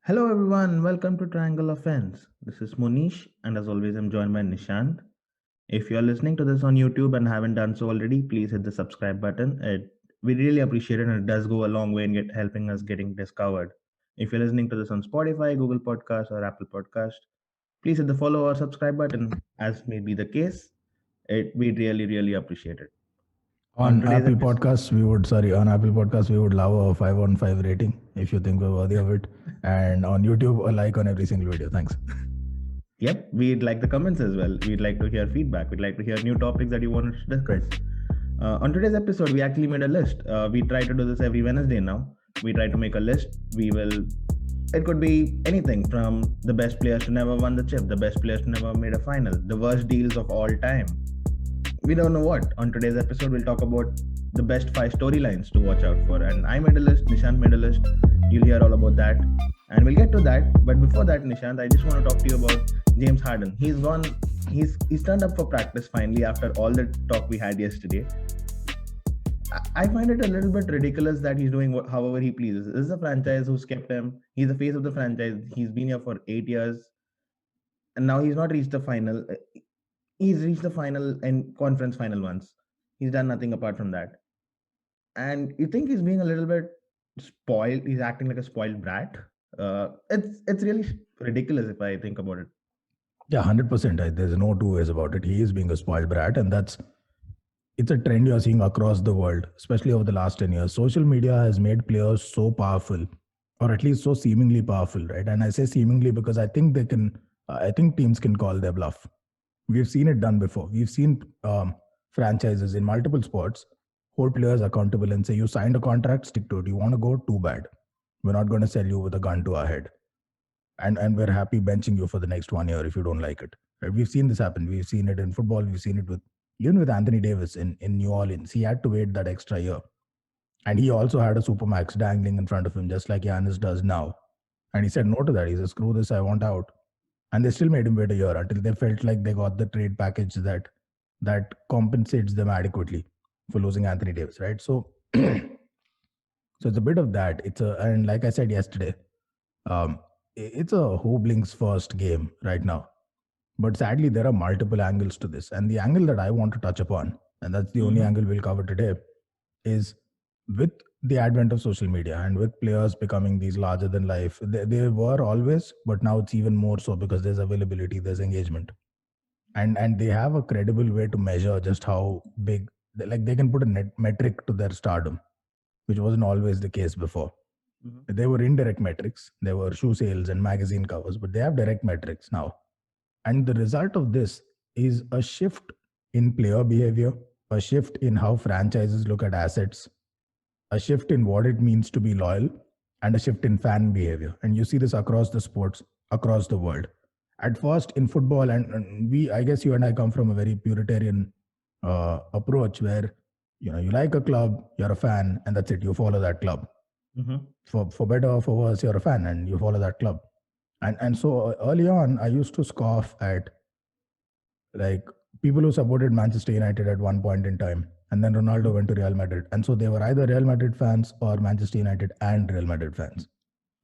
Hello everyone, welcome to Triangle of Fence. This is Monish, and as always, I'm joined by Nishant. If you're listening to this on YouTube and haven't done so already, please hit the subscribe button. We really appreciate it, and it does go a long way in helping us getting discovered. If you're listening to this on Spotify, Google Podcast, or Apple Podcast, please hit the follow or subscribe button. As may be the case, we really appreciate it. On On today's Apple episode, Podcasts, on Apple Podcasts, we would love a 5 on 5 rating if you think we're worthy of it. And on YouTube, a like on every single video. Thanks. yep, we'd like the comments as well. We'd like to hear feedback. We'd like to hear new topics that you want us to discuss. On today's episode, we actually made a list. We try to do this every Wednesday now. We try to make a list. It could be anything from the best players to never won the chip, the best players to never made a final, the worst deals of all time. We don't know what. On today's episode, we'll talk about the best 5 storylines to watch out for. And I made a list, Nishant made a list. You'll hear all about that. And we'll get to that. But before that, Nishant, I just want to talk to you about James Harden. He's turned up for practice finally after all the talk we had yesterday. I find it a little bit ridiculous that he's doing however he pleases. This is a franchise who's kept him. He's the face of the franchise. He's been here for 8 years, and now he's not reached the final. He's reached the final and conference final once. He's done nothing apart from that. And you think he's being a little bit spoiled? He's acting like a spoiled brat. It's really ridiculous if I think about it. Yeah, 100%. There's no two ways about it. He is being a spoiled brat, and it's a trend you're seeing across the world, especially over the last 10 years. Social media has made players so powerful, or at least so seemingly powerful, right? And I say seemingly because I think teams can call their bluff. We've seen it done before. We've seen franchises in multiple sports hold players accountable and say, you signed a contract, stick to it. You want to go, too bad. We're not going to sell you with a gun to our head. And we're happy benching you for the next 1 year if you don't like it. Right? We've seen this happen. We've seen it in football. We've seen it even with Anthony Davis in New Orleans. He had to wait that extra year. And he also had a supermax dangling in front of him, just like Giannis does now. And he said no to that. He said, screw this, I want out. And they still made him wait a year until they felt like they got the trade package that compensates them adequately for losing Anthony Davis, right? So, so it's a bit of that. And like I said yesterday, it's a who blinks first game right now. But sadly, there are multiple angles to this. And the angle that I want to touch upon, and that's the only Mm-hmm. angle we'll cover today, is with the advent of social media and with players becoming these larger than life. They were always, but now it's even more so because there's availability, there's engagement. And they have a credible way to measure just how big, like they can put a net metric to their stardom, which wasn't always the case before. Mm-hmm. They were indirect metrics. There were shoe sales and magazine covers, but they have direct metrics now. And the result of this is a shift in player behavior, a shift in how franchises look at assets, a shift in what it means to be loyal, and a shift in fan behavior. And you see this across the sports, across the world. At first, in football, I guess you and I come from a very Puritanian approach where you like a club, you're a fan, and that's it. You follow that club. Mm-hmm. For better or for worse, you're a fan and you follow that club. And so early on, I used to scoff at like people who supported Manchester United at one point in time, and then Ronaldo went to Real Madrid, and so they were either Real Madrid fans or Manchester United and Real Madrid fans.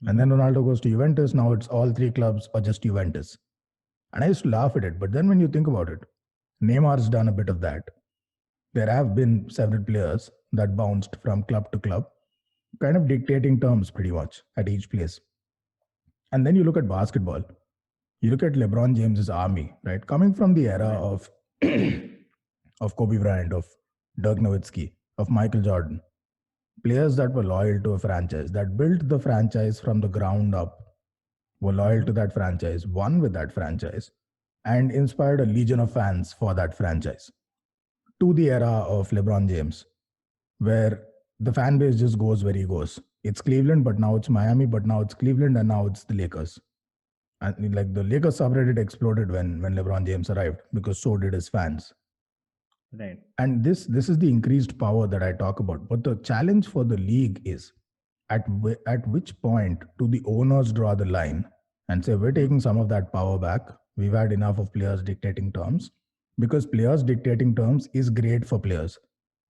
And then Mm-hmm. Ronaldo goes to Juventus. Now it's all three clubs or just Juventus. And I used to laugh at it. But then when you think about it, Neymar's done a bit of that. There have been several players that bounced from club to club, kind of dictating terms pretty much at each place. And then you look at basketball, you look at LeBron James's army, right? Coming from the era Right. of of Kobe Bryant, of Dirk Nowitzki, of Michael Jordan, players that were loyal to a franchise, that built the franchise from the ground up, were loyal Mm-hmm. to that franchise, won with that franchise, and inspired a legion of fans for that franchise. To the era of LeBron James, where the fan base just goes where he goes. It's Cleveland, but now it's Miami, but now it's Cleveland, and now it's the Lakers. And like the Lakers subreddit exploded when LeBron James arrived because so did his fans. Right. And this is the increased power that I talk about. But the challenge for the league is at which point do the owners draw the line and say we're Mm-hmm. taking some of that power back. We've had enough of players dictating terms, because players dictating terms is great for players.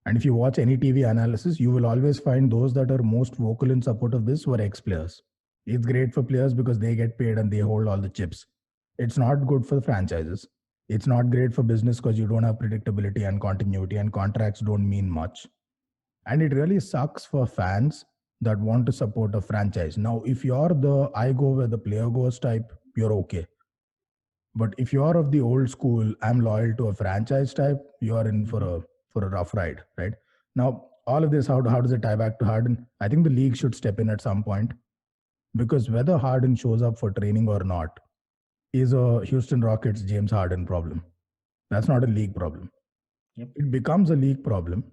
And if you watch any TV analysis, you will always find those that are most vocal in support of this were ex players. It's great for players because they get paid and they hold all the chips. It's not good for the franchises. It's not great for business because you don't have predictability and continuity, and contracts don't mean much. And it really sucks for fans that want to support a franchise. Now, if you're the I go where the player goes type, you're okay. But if you're of the old school, I'm loyal to a franchise type, you're in for a rough ride, right? Now, all of this, how does it tie back to Harden? I think the league should step in at some point, because whether Harden shows up for training or not is a Houston Rockets James Harden problem. That's not a league problem. Yep. It becomes a league problem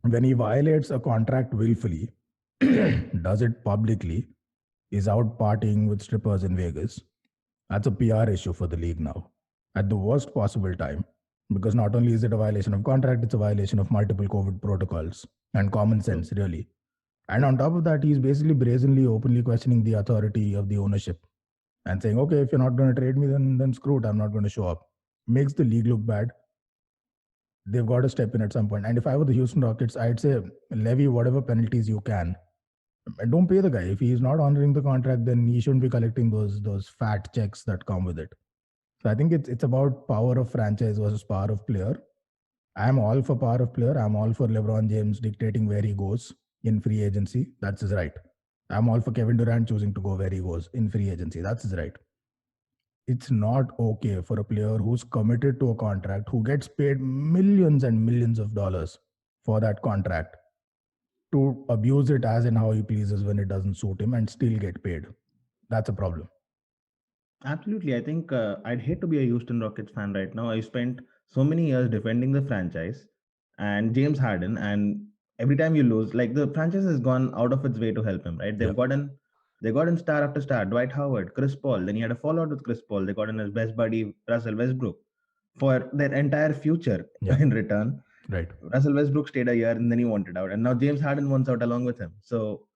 when he violates a contract willfully, does it publicly, is out partying with strippers in Vegas. That's a PR issue for the league now at the worst possible time, because not only is it a violation of contract, it's a violation of multiple COVID protocols and common sense, really. And on top of that, he's basically brazenly, openly questioning the authority of the ownership and saying, okay, if you're not going to trade me, then screw it, I'm not going to show up. Makes the league look bad. They've got to step in at some point. And if I were the Houston Rockets, I'd say levy whatever penalties you can. And don't pay the guy. If he's not honoring the contract, then he shouldn't be collecting those fat checks that come with it. So I think it's about power of franchise versus power of player. I'm all for power of player. I'm all for LeBron James dictating where he goes in free agency. That's his right. I'm all for Kevin Durant choosing to go where he goes in free agency. That's his right. It's not okay for a player who's committed to a contract, who gets paid millions and millions of dollars for that contract, to abuse it as in how he pleases when it doesn't suit him and still get paid. That's a problem. Absolutely. I think I'd hate to be a Houston Rockets fan right now. I spent so many years defending the franchise and James Harden, and every time you lose, like the franchise has gone out of its way to help him, right? Yeah. They got in star after star, Dwight Howard, Chris Paul. Then he had a fallout with Chris Paul. They got in his best buddy Russell Westbrook for their entire future Yeah. in return. Right. Russell Westbrook stayed a year and then he wanted out, and now James Harden wants out along with him. So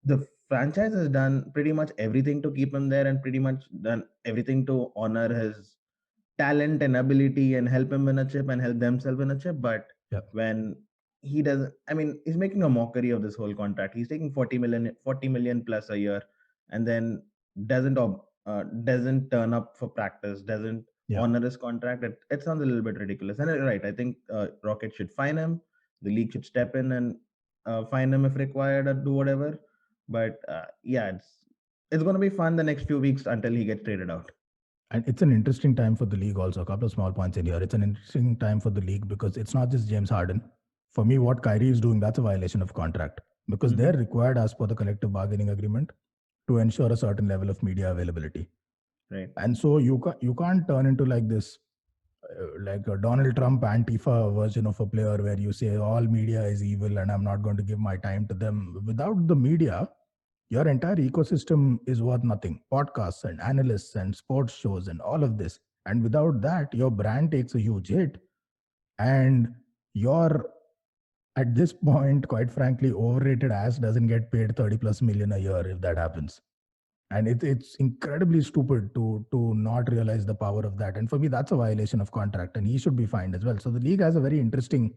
the franchise has done pretty much everything to keep him there and pretty much done everything to honor his talent and ability and help him win a chip and help themselves win a chip. But Yeah. when he doesn't, I mean, he's making a mockery of this whole contract. He's taking 40 million plus a year, and then doesn't turn up for practice, doesn't Yeah. honor his contract. It sounds a little bit ridiculous. And right, I think Rocket should fine him. The league should step in and fine him if required or do whatever. But yeah, it's going to be fun the next few weeks until he gets traded out. And it's an interesting time for the league also. A couple of small points in here. It's an interesting time for the league because it's not just James Harden. For me, what Kyrie is doing, that's a violation of contract, because they're required as per the collective bargaining agreement to ensure a certain level of media availability. Right. And so you can't turn into like this, like a Donald Trump Antifa version of a player where you say all media is evil and I'm not going to give my time to them. Without the media, your entire ecosystem is worth nothing. Podcasts and analysts and sports shows and all of this. And without that, your brand takes a huge hit. And your, at this point, quite frankly, overrated ass doesn't get paid 30 plus million a year if that happens. And it's incredibly stupid to not realize the power of that. And for me, that's a violation of contract, and he should be fined as well. So the league has a very interesting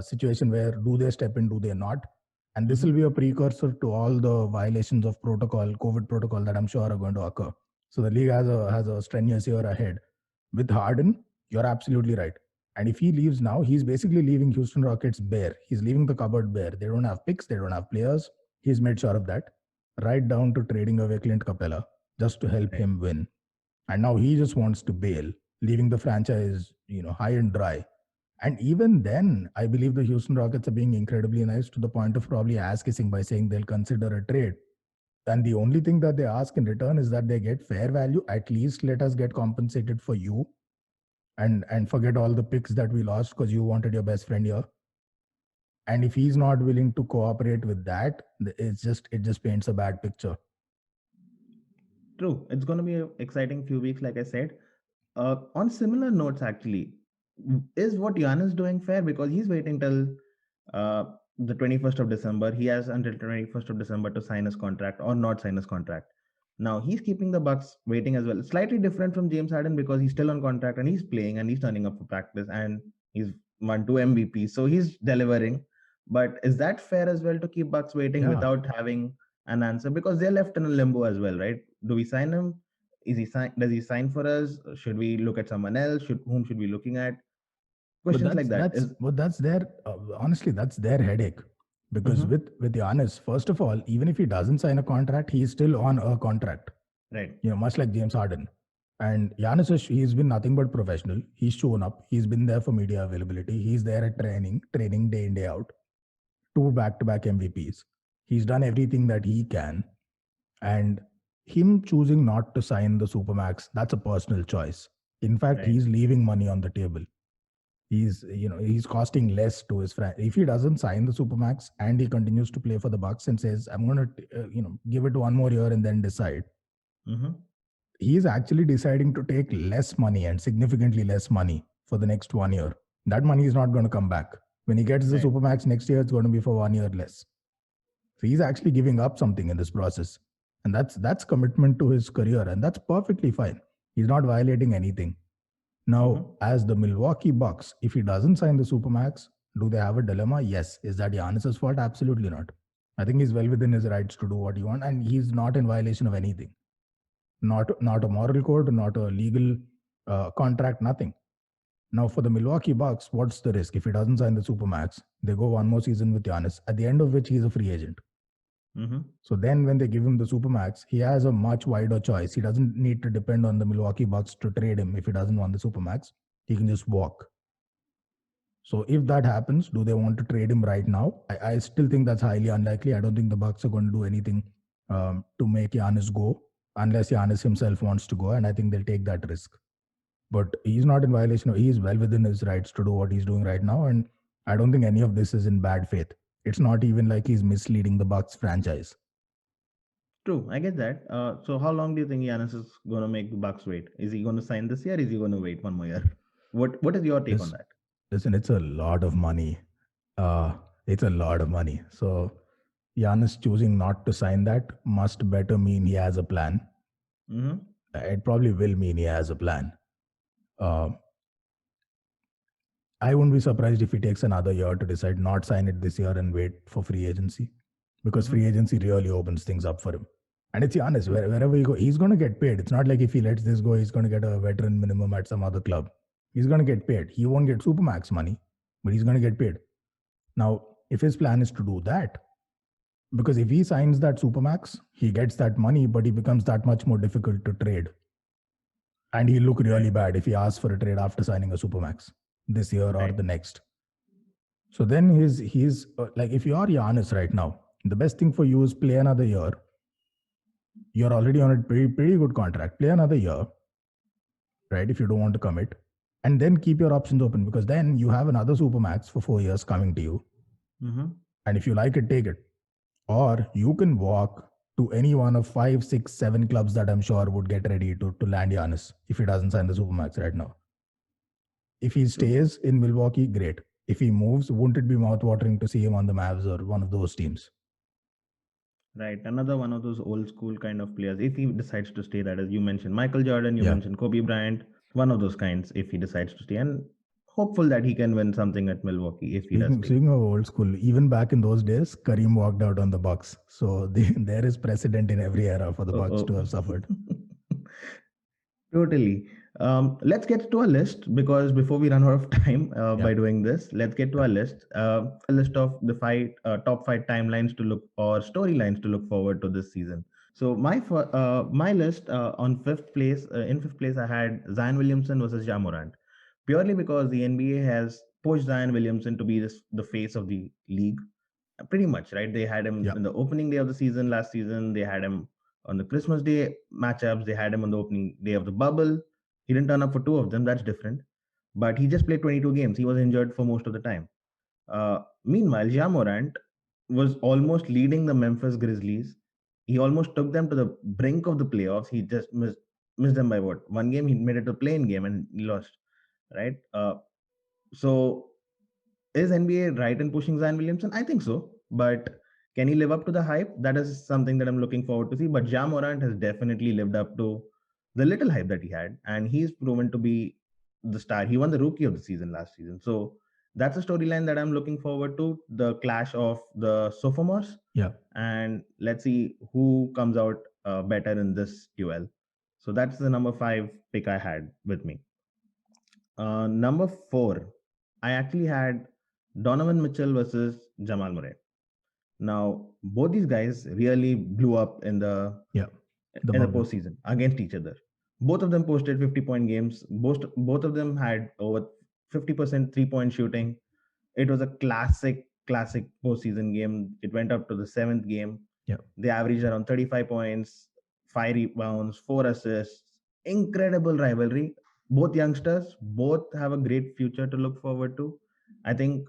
situation where do they step in, do they not? And this will be a precursor to all the violations of protocol, COVID protocol, that I'm sure are going to occur. So the league has a strenuous year ahead. With Harden, you're absolutely right. And if he leaves now, he's basically leaving Houston Rockets bare. He's leaving the cupboard bare. They don't have picks. They don't have players. He's made sure of that. Right down to trading away Clint Capella just to help him win. And now he just wants to bail, leaving the franchise, high and dry. And even then, I believe the Houston Rockets are being incredibly nice to the point of probably ass kissing by saying they'll consider a trade. And the only thing that they ask in return is that they get fair value. At least let us get compensated for you, and forget all the picks that we lost because you wanted your best friend here. And if he's not willing to cooperate with that, it just paints a bad picture. True. It's going to be an exciting few weeks, like I said. On similar notes, actually, is what Giannis doing fair? Because he's waiting till the 21st of December. He has until 21st of December to sign his contract or not sign his contract. Now he's keeping the Bucks waiting as well. It's slightly different from James Harden because he's still on contract and he's playing and he's turning up for practice and he's won 2 MVPs, so he's delivering. But is that fair as well to keep Bucks waiting without having an answer because they're left in a limbo as well, right? Do we sign him? Is he sign? Does he sign for us? Should we look at someone else? Whom should we be looking at? But Questions like that's that that's is. but that's their honestly that's their headache. Because Mhm. with Giannis, first of all, even if he doesn't sign a contract, he's still on a contract. Right. Much like James Harden. And Giannis, he's been nothing but professional. He's shown up. He's been there for media availability. He's there at training day in, day out. Two back-to-back MVPs. He's done everything that he can. And him choosing not to sign the Supermax, that's a personal choice. In fact, Right. he's leaving money on the table. He's costing less to his friend. If he doesn't sign the Supermax and he continues to play for the Bucks and says, I'm going to, give it 1 more year and then decide, Mm-hmm. he's actually deciding to take less money and significantly less money for the next 1 year. That money is not going to come back. When he gets the Right. Supermax next year, it's going to be for 1 year less. So he's actually giving up something in this process. And that's commitment to his career. And that's perfectly fine. He's not violating anything. Now, as the Milwaukee Bucks, if he doesn't sign the Supermax, do they have a dilemma? Yes. Is that Giannis's fault? Absolutely not. I think he's well within his rights to do what he wants, and he's not in violation of anything. Not a moral code, not a legal contract, nothing. Now, for the Milwaukee Bucks, what's the risk? If he doesn't sign the Supermax, they go 1 more season with Giannis, at the end of which he's a free agent. Mm-hmm. So then when they give him the Supermax, he has a much wider choice. He doesn't need to depend on the Milwaukee Bucks to trade him if he doesn't want the Supermax. He can just walk. So if that happens, do they want to trade him right now? I still think that's highly unlikely. I don't think the Bucks are going to do anything to make Giannis go unless Giannis himself wants to go, and I think they'll take that risk. But he's not in violation. He's well within his rights to do what he's doing right now, and I don't think any of this is in bad faith. It's not even like he's misleading the Bucks franchise. True, I get that. So how long do you think Giannis is going to make the Bucks wait? Is he going to sign this year? Is he going to wait 1 more year? What is your take on that? Listen, it's a lot of money. It's a lot of money. So Giannis choosing not to sign that must better mean he has a plan. Mm-hmm. It probably will mean he has a plan. I wouldn't be surprised if he takes another year to decide not sign it this year and wait for free agency, because free agency really opens things up for him. And it's Giannis, wherever you go, he's going to get paid. It's not like if he lets this go, he's going to get a veteran minimum at some other club. He's going to get paid. He won't get Supermax money, but he's going to get paid. Now, if his plan is to do that, because if he signs that Supermax, he gets that money, but he becomes that much more difficult to trade. And he'll look really bad if he asks for a trade after signing a Supermax this year or the next. So then he's like, if you are Giannis right now, the best thing for you is play another year. You're already on a pretty good contract. Play another year, right? If you don't want to commit, and then keep your options open, because then you have another Supermax for 4 years coming to you. Mm-hmm. And if you like it, take it. Or you can walk to any one of 5, 6, 7 clubs that I'm sure would get ready to land Giannis if he doesn't sign the Supermax right now. If he stays in Milwaukee, great. If he moves, wouldn't it be mouthwatering to see him on the Mavs or one of those teams? Right. Another one of those old school kind of players. If he decides to stay, that is, you mentioned Michael Jordan, you mentioned Kobe Bryant, one of those kinds, if he decides to stay. And hopeful that he can win something at Milwaukee if he does stay. Speaking of old school, even back in those days, Kareem walked out on the Bucks. So there is precedent in every era for the Bucks to have suffered. Totally. Let's get to a list, because before we run out of time by doing this, let's get to a list. A list of the top 5 timelines to look, or storylines to look forward to this season. So my list on fifth place. In fifth place, I had Zion Williamson versus Ja Morant, purely because the NBA has pushed Zion Williamson to be the face of the league. Pretty much, right? They had him in the opening day of the season last season. They had him on the Christmas Day matchups. They had him on the opening day of the bubble. He didn't turn up for 2 of them. That's different. But he just played 22 games. He was injured for most of the time. Meanwhile, Ja Morant was almost leading the Memphis Grizzlies. He almost took them to the brink of the playoffs. He just missed them by what? One game. He made it a play-in game and he lost. Right? So is NBA right in pushing Zion Williamson? I think so. But can he live up to the hype? That is something that I'm looking forward to see. But Ja Morant has definitely lived up to the little hype that he had. And he's proven to be the star. He won the rookie of the season last season. So That's a storyline that I'm looking forward to. The clash of the sophomores, Yeah. and let's see who comes out better in this duel. So that's the number 5 pick I had with me. Number 4, I actually had Donovan Mitchell versus Jamal Murray. Now, both these guys really blew up Yeah. The in the bubble. postseason against each other. Both of them posted 50-point games. Both of them had over 50% 3-point shooting. It was a classic postseason game. It went up to the 7th game. Yeah. They averaged around 35 points, 5 rebounds, 4 assists. Incredible rivalry. Both youngsters, both have a great future to look forward to. I think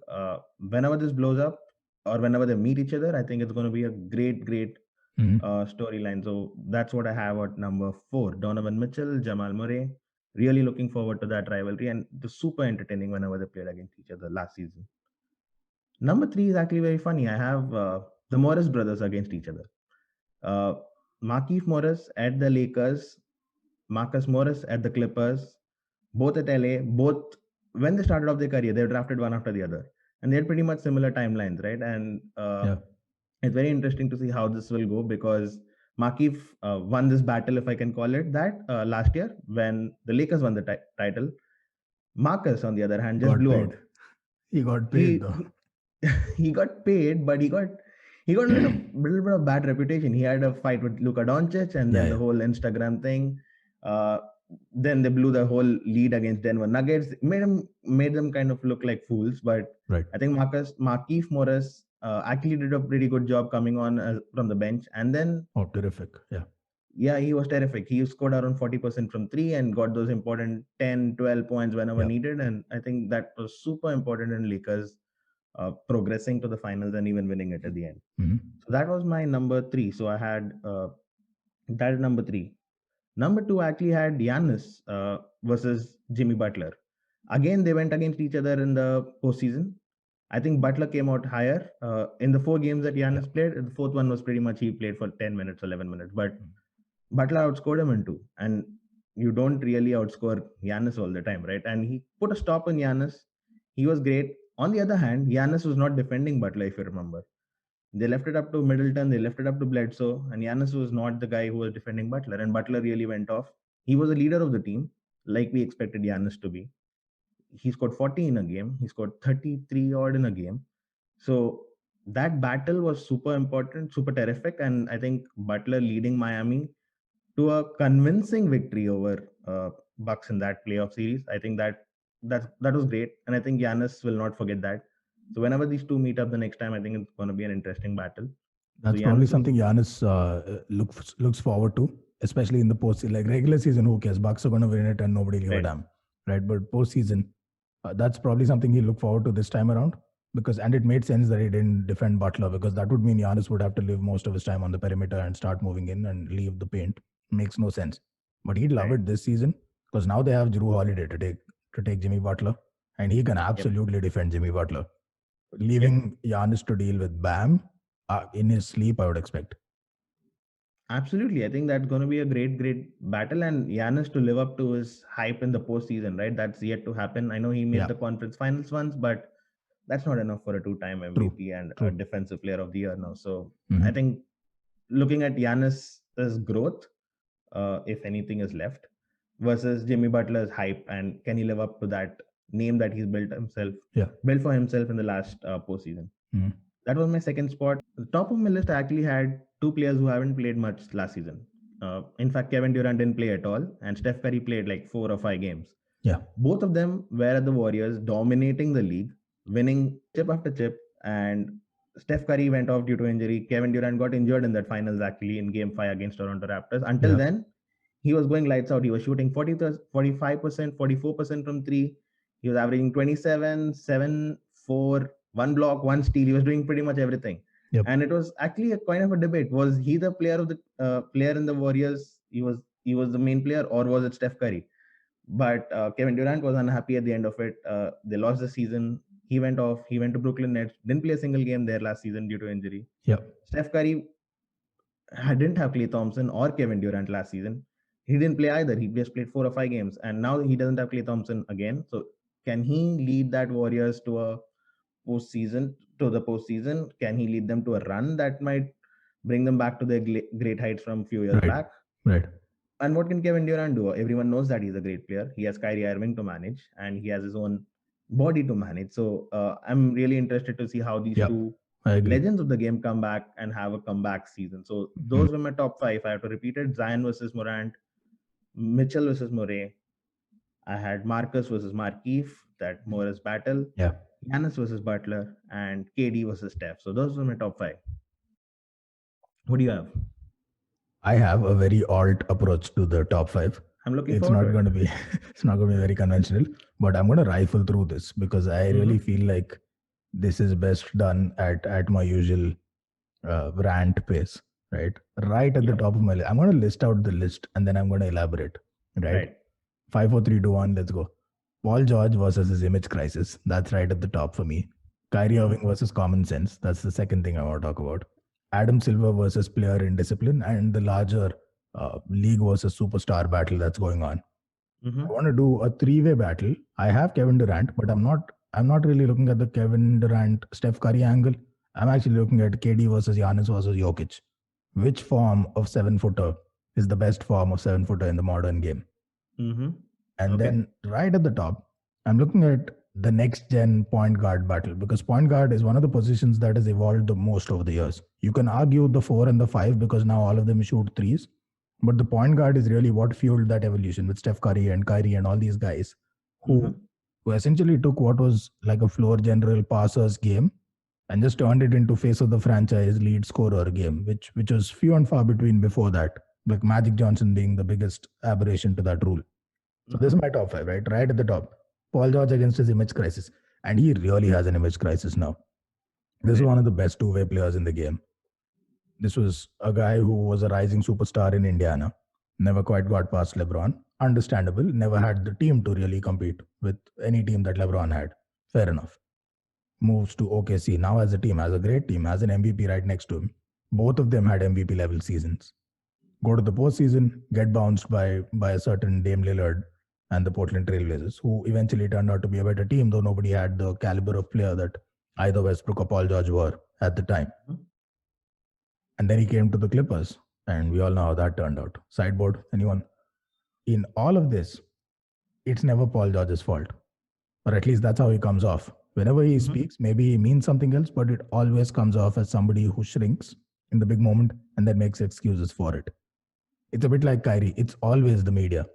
whenever this blows up or whenever they meet each other, I think it's going to be a great Mhm. storyline. So that's what I have at number 4. Donovan Mitchell, Jamal Murray. Really looking forward to that rivalry, and it was super entertaining whenever they played against each other last season. Number 3 is actually very funny. I have the Morris brothers against each other. Uh, Markieff Morris at the Lakers, Marcus Morris at the Clippers, both at LA. Both, when they started off their career, they were drafted one after the other, and they had pretty much similar timelines, right? And Yeah. it's very interesting to see how this will go, because Markieff won this battle, if I can call it that, last year when the Lakers won the title. Marcus, on the other hand, just Got blew paid. out. He got paid He though. he got paid, but he got a little bit of bad reputation. He had a fight with Luka Doncic, and Yeah. then the Yeah. whole Instagram thing. Uh, then they blew the whole lead against Denver Nuggets. Made them kind of look like fools. But Right. I think Markieff Morris actually did a pretty good job coming on from the bench, and then Oh, terrific. Yeah. yeah, he was terrific. He scored around 40% from three and got those important 10, 12 points whenever Yeah. needed. And I think that was super important in Lakers progressing to the finals and even winning it at the end. Mhm. So that was my number 3. So I had that is number 3. Number 2 actually had Giannis versus Jimmy Butler. Again, they went against each other in the postseason. I think Butler came out higher in the 4 games that Yeah. Giannis played. The fourth one was pretty much he played for 10 minutes, 11 minutes, but Mhm. Butler outscored him in 2. And you don't really outscore Giannis all the time, right? And he put a stop on Giannis. He was great. On the other hand, Giannis was not defending Butler, if you remember. They left it up to Middleton, they left it up to Bledsoe, and Giannis was not the guy who was defending Butler. And Butler really went off. He was the leader of the team, like we expected Giannis to be. He scored 40 in a game, he scored 33 odd in a game. So that battle was super important, super terrific. And I think Butler leading Miami to a convincing victory over Bucks in that playoff series. I think that was great, and I think Giannis will not forget that. So whenever these two meet up the next time, I think it's going to be an interesting battle. So That's probably Giannis was something Giannis looks forward to, especially in the postseason. Like regular season, who cares? Bucks are going to win it and nobody give a right. damn, right? But postseason, that's probably something he look forward to this time around, and it made sense that he didn't defend Butler, because that would mean Giannis would have to live most of his time on the perimeter and start moving in and leave the paint. Makes no sense. But he'd love Right. it this season because now they have Jrue Holiday to take Jimmy Butler, and he can absolutely defend Jimmy Butler. Leaving Giannis to deal with Bam in his sleep, I would expect. Absolutely. I think that's going to be a great battle, and Giannis to live up to his hype in the postseason, right? That's yet to happen. I know he made Yeah. the conference finals once, but that's not enough for a two-time True. MVP and a True. defensive player of the year now. So Mhm. I think looking at Giannis's growth, if anything is left, versus Jimmy Butler's hype, and can he live up to that name that he's built for himself in the last postseason? Mhm. That was my second spot. The top of my list, I actually had two players who haven't played much last season. In fact, Kevin Durant didn't play at all, and Steph Curry played like 4 or 5 games. Yeah. Both of them were at the Warriors, dominating the league, winning chip after chip. And Steph Curry went off due to injury. Kevin Durant got injured in that finals, actually, in Game 5 against Toronto Raptors. Until Yeah. then, he was going lights out. He was shooting 45%, 44% from three. He was averaging 27, 7, 4, one block, one steal. He was doing pretty much everything. Yep. And it was actually a kind of a debate. Was he the player in the Warriors? He was the main player, or was it Steph Curry? But Kevin Durant was unhappy at the end of it. They lost the season. He went off. He went to Brooklyn Nets. Didn't play a single game there last season due to injury. Yeah. Steph Curry didn't have Klay Thompson or Kevin Durant last season. He didn't play either. He just played 4 or 5 games, and now he doesn't have Klay Thompson again. So Can he lead that Warriors to a postseason? To the postseason, can he lead them to a run that might bring them back to their great heights from a few years Right. back? Right. And what can Kevin Durant do? Everyone knows that he's a great player. He has Kyrie Irving to manage, and he has his own body to manage. So I'm really interested to see how these Yeah, two I agree. legends of the game come back and have a comeback season. So Mm. those were my top five. I have to repeat it: Zion versus Morant, Mitchell versus Murray. I had Marcus versus Markeef, that Morris battle, Yeah. Giannis versus Butler, and KD versus Steph. So those were my top five. What do you have? I have a very alt approach to the top five. I'm looking It's forward to not it. going to be it's not going to be very conventional, but I'm going to rifle through this because I really feel like this is best done at my usual rant pace, right? Right at the Yep. top of my list. I'm going to list out the list and then I'm going to elaborate, right? Right. 5, 4, 3, 2, 1, let's go. Paul George versus his image crisis. That's right at the top for me. Kyrie Irving versus common sense. That's the second thing I want to talk about. Adam Silver versus player indiscipline and the larger league versus superstar battle that's going on. Mm-hmm. I want to do a three-way battle. I have Kevin Durant, but I'm not really looking at the Kevin Durant Steph Curry angle. I'm actually looking at KD versus Giannis versus Jokic. Which form of 7-footer is the best form of 7-footer in the modern game? Mm-hmm. And Okay. then right at the top, I'm looking at the next gen point guard battle because point guard is one of the positions that has evolved the most over the years. You can argue the 4 and the 5 because now all of them shoot threes, but the point guard is really what fueled that evolution with Steph Curry and Kyrie and all these guys who who essentially took what was like a floor general passers game and just turned it into face of the franchise lead scorer game, which was few and far between before that. Like Magic Johnson being the biggest aberration to that rule. So this is my top five, right? Right at the top. Paul George against his image crisis. And he really has an image crisis now. This is Right. one of the best two-way players in the game. This was a guy who was a rising superstar in Indiana. Never quite got past LeBron. Understandable. Never had the team to really compete with any team that LeBron had. Fair enough. Moves to OKC. Now has a team, has a great team, has an MVP right next to him. Both of them had MVP level seasons. Go to the postseason, get bounced by a certain Dame Lillard and the Portland Trailblazers, who eventually turned out to be a better team, though nobody had the caliber of player that either Westbrook or Paul George were at the time. And then he came to the Clippers, and we all know how that turned out. Sideboard, anyone? In all of this, it's never Paul George's fault, or at least that's how he comes off. Whenever he speaks, maybe he means something else, but it always comes off as somebody who shrinks in the big moment and then makes excuses for it. It's a bit like Kyrie. It's always the media.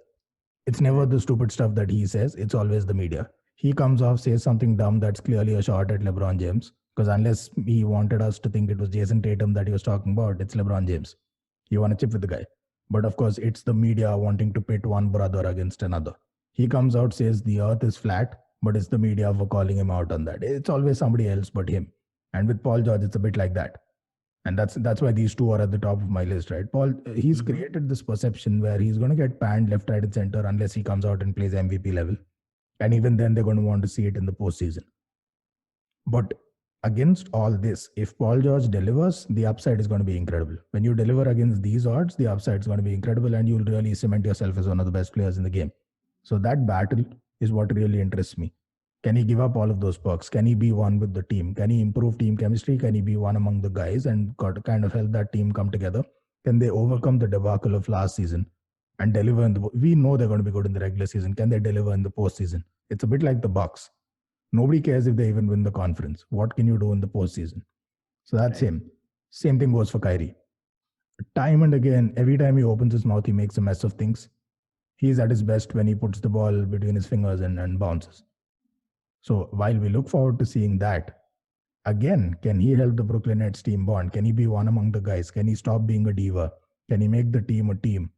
It's never the stupid stuff that he says. It's always the media. He comes off, says something dumb that's clearly a shot at LeBron James. Because unless he wanted us to think it was Jason Tatum that he was talking about, it's LeBron James. You want to chip with the guy. But of course, it's the media wanting to pit one brother against another. He comes out, says the earth is flat, but it's the media for calling him out on that. It's always somebody else but him. And with Paul George, it's a bit like that. And that's why these two are at the top of my list, right? Paul, he's created this perception where he's going to get panned left, right, and center unless he comes out and plays MVP level. And even then, they're going to want to see it in the postseason. But against all this, if Paul George delivers, the upside is going to be incredible. When you deliver against these odds, the upside is going to be incredible, and you'll really cement yourself as one of the best players in the game. So that battle is what really interests me. Can he give up all of those perks? Can he be one with the team? Can he improve team chemistry? Can he be one among the guys and kind of help that team come together? Can they overcome the debacle of last season and deliver in the? We know they're going to be good in the regular season. Can they deliver in the postseason? It's a bit like the Bucks. Nobody cares if they even win the conference. What can you do in the postseason? So that's him. Same thing goes for Kyrie. Time and again, every time he opens his mouth, he makes a mess of things. He's at his best when he puts the ball between his fingers and bounces. So while we look forward to seeing that, again, can he help the Brooklyn Nets team bond? Can he be one among the guys? Can he stop being a diva? Can he make the team a team?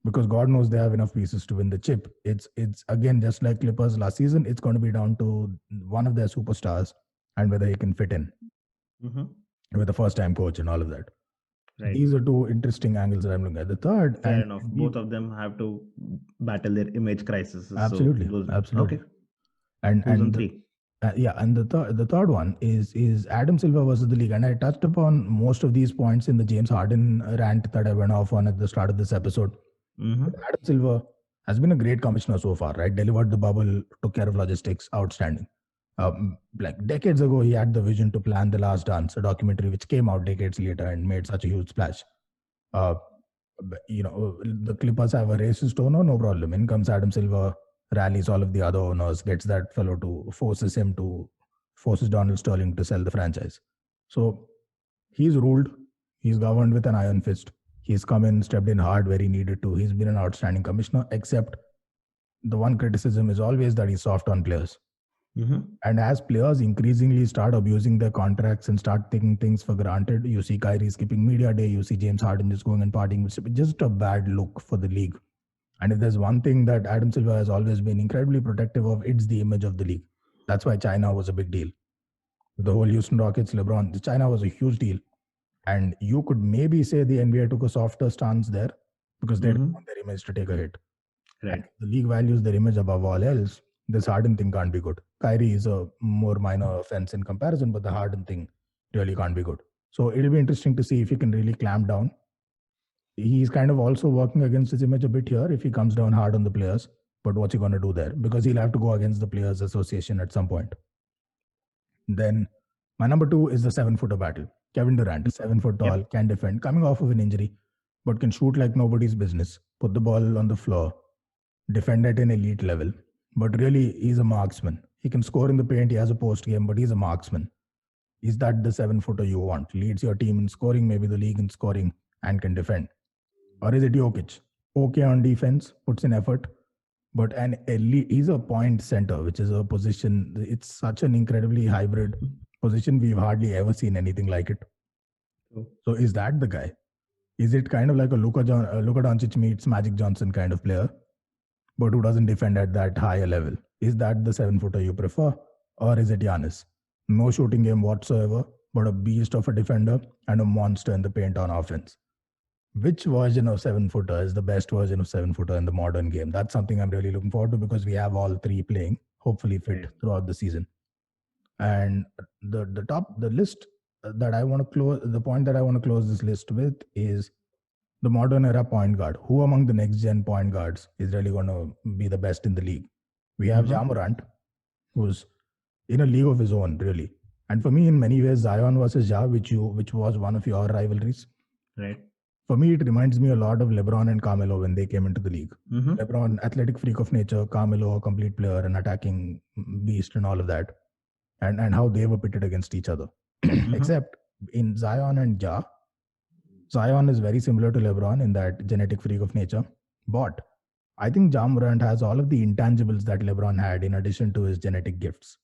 Because God knows they have enough pieces to win the chip. It's again, just like Clippers last season, it's going to be down to one of their superstars and whether he can fit in with a first-time coach and all of that. Right. These are two interesting angles that I'm looking at. The third, Fair enough. Both of them have to battle their image crises. Absolutely, absolutely. Okay. And Who's on three? And the third one is Adam Silver versus the league. And I touched upon most of these points in the James Harden rant that I went off on at the start of this episode. Adam Silver has been a great commissioner so far, right? Delivered the bubble, took care of logistics, outstanding. Like decades ago, he had the vision to plan The Last Dance, a documentary which came out decades later and made such a huge splash. Uh, the Clippers have a racist owner, no problem. In comes Adam Silver, rallies all of the other owners, gets that fellow to forces Donald Sterling to sell the franchise. So he's ruled, he's governed with an iron fist. He's come in, stepped in hard where he needed to. He's been an outstanding commissioner, except the one criticism is always that he's soft on players. And as players increasingly start abusing their contracts and start taking things for granted, you see Kyrie skipping media day, you see James Harden just going and partying. It's just a bad look for the league. And if there's one thing that Adam Silver has always been incredibly protective of, it's the image of the league. That's why China was a big deal. The whole Houston Rockets, LeBron, China was a huge deal. And you could maybe say the NBA took a softer stance there because they didn't want their image to take a hit. Right. And the league values their image above all else. This Harden thing can't be good. Kyrie is a more minor offense in comparison, but the Harden thing really can't be good. So it'll be interesting to see if he can really clamp down. He's kind of also working against his image a bit here if he comes down hard on the players. But what's he going to do there? Because he'll have to go against the Players Association at some point. Then my number 2 is the 7-footer battle. Kevin Durant, 7 foot tall, can defend, coming off of an injury, but can shoot like nobody's business, put the ball on the floor, defend at an elite level. But really, he's a marksman. He can score in the paint, he has a post game, but he's a marksman. Is that the 7-footer you want? Leads your team in scoring, maybe the league in scoring, and can defend. Or is it Jokic? Okay on defense, puts in effort, but an elite, he's a point center, which is a position, it's such an incredibly hybrid position. We've hardly ever seen anything like it. So is that the guy? Is it kind of like a Luka Doncic meets Magic Johnson kind of player, but who doesn't defend at that higher level? Is that the 7-footer you prefer? Or is it Giannis? No shooting game whatsoever, but a beast of a defender and a monster in the paint on offense. Which version of 7-footer is the best version of 7-footer in the modern game? That's something I'm really looking forward to because we have all three playing, hopefully fit throughout the season. And the list that I want to close, the point that I want to close this list with is the modern era point guard. Who among the next gen point guards is really going to be the best in the league? We have Ja Morant, who's in a league of his own, really. And for me, in many ways, Zion versus Ja, which was one of your rivalries. Right. For me, it reminds me a lot of LeBron and Carmelo when they came into the league. LeBron, athletic freak of nature, Carmelo, a complete player, an attacking beast and all of that. And how they were pitted against each other. Except in Zion and Ja, Zion is very similar to LeBron in that genetic freak of nature. But I think Ja Morant has all of the intangibles that LeBron had in addition to his genetic gifts,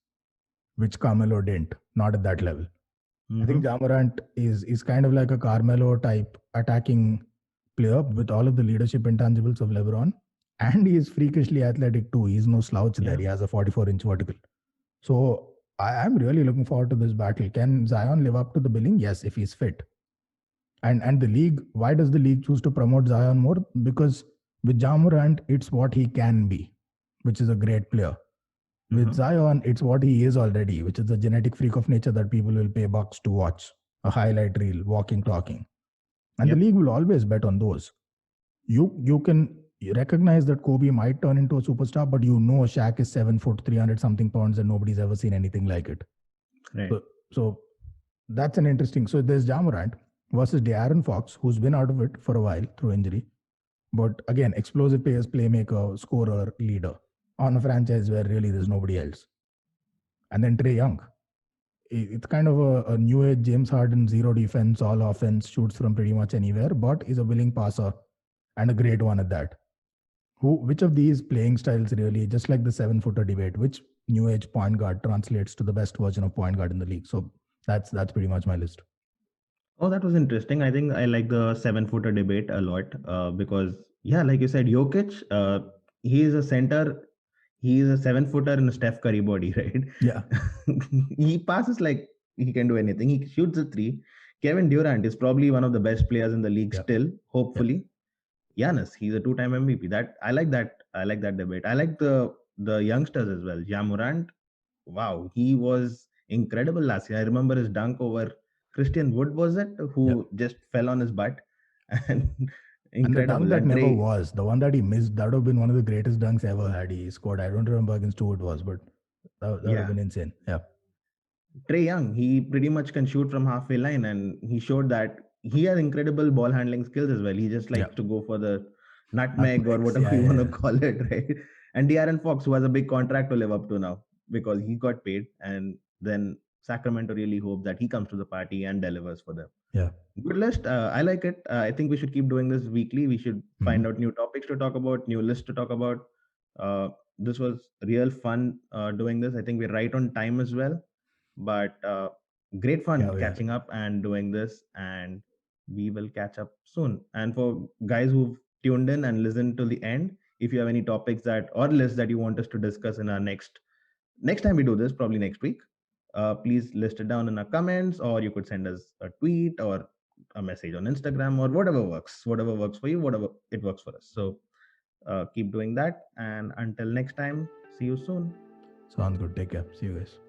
which Carmelo didn't, not at that level. I think Ja Morant is kind of like a Carmelo type attacking player with all of the leadership intangibles of LeBron. And he is freakishly athletic too. He's no slouch there. He has a 44-inch vertical. So I'm really looking forward to this battle. Can Zion live up to the billing? Yes, if he's fit. And the league, why does the league choose to promote Zion more? Because with Ja Morant, it's what he can be, which is a great player. With Zion, it's what he is already, which is a genetic freak of nature that people will pay bucks to watch. A highlight reel, walking, talking. And the league will always bet on those. You can recognize that Kobe might turn into a superstar, but you know Shaq is 7 foot, 300 something pounds, and nobody's ever seen anything like it. Right. So that's an interesting. So there's Ja Morant versus De'Aaron Fox, who's been out of it for a while through injury. But again, explosive pace, playmaker, scorer, leader on a franchise where really there's nobody else. And then Trae Young. It's kind of a new age James Harden, zero defense, all offense, shoots from pretty much anywhere, but is a willing passer and a great one at that. Which of these playing styles really, just like the 7-footer debate, which new age point guard translates to the best version of point guard in the league? So that's pretty much my list. Oh, that was interesting. I think I like the 7-footer debate a lot because, like you said, Jokic, he is a center. He is a 7-footer in a Steph Curry body, right? Yeah. He passes like he can do anything. He shoots a three. Kevin Durant is probably one of the best players in the league still, hopefully. Giannis, he's a 2-time MVP. I like that debate. I like the youngsters as well. Ja Morant, wow, he was incredible last year. I remember his dunk over Christian Wood, was it, who just fell on his butt, and And the Incredible. dunk that And never Trey, was, the one that he missed, that would have been one of the greatest dunks ever had he scored. I don't remember against who it was, but that would have yeah, been insane. Yeah. Trey Young, he pretty much can shoot from halfway line, and he showed that he has incredible ball handling skills as well. He just Yeah. likes to go for the nutmeg or Nutmegs. whatever Yeah, you yeah, want to yeah. call it, right? And De'Aaron Fox, who has a big contract to live up to now because he got paid, and then Sacramento really hopes that he comes to the party and delivers for them. Yeah. Good list. I like it. I think we should keep doing this weekly. We should Mhm. find out new topics to talk about, new lists to talk about. Uh, this was real fun doing this. I think we're right on time as well, but great Yeah, fun we are. catching up and doing this. And we will catch up soon. And for guys who've tuned in and listened to the end, if you have any topics that or lists that you want us to discuss in our next time we do this, probably next week, please list it down in our comments, or you could send us a tweet or a message on Instagram or whatever works for you, whatever it works for us. So keep doing that. And until next time, see you soon. Sounds good. Take care. See you guys.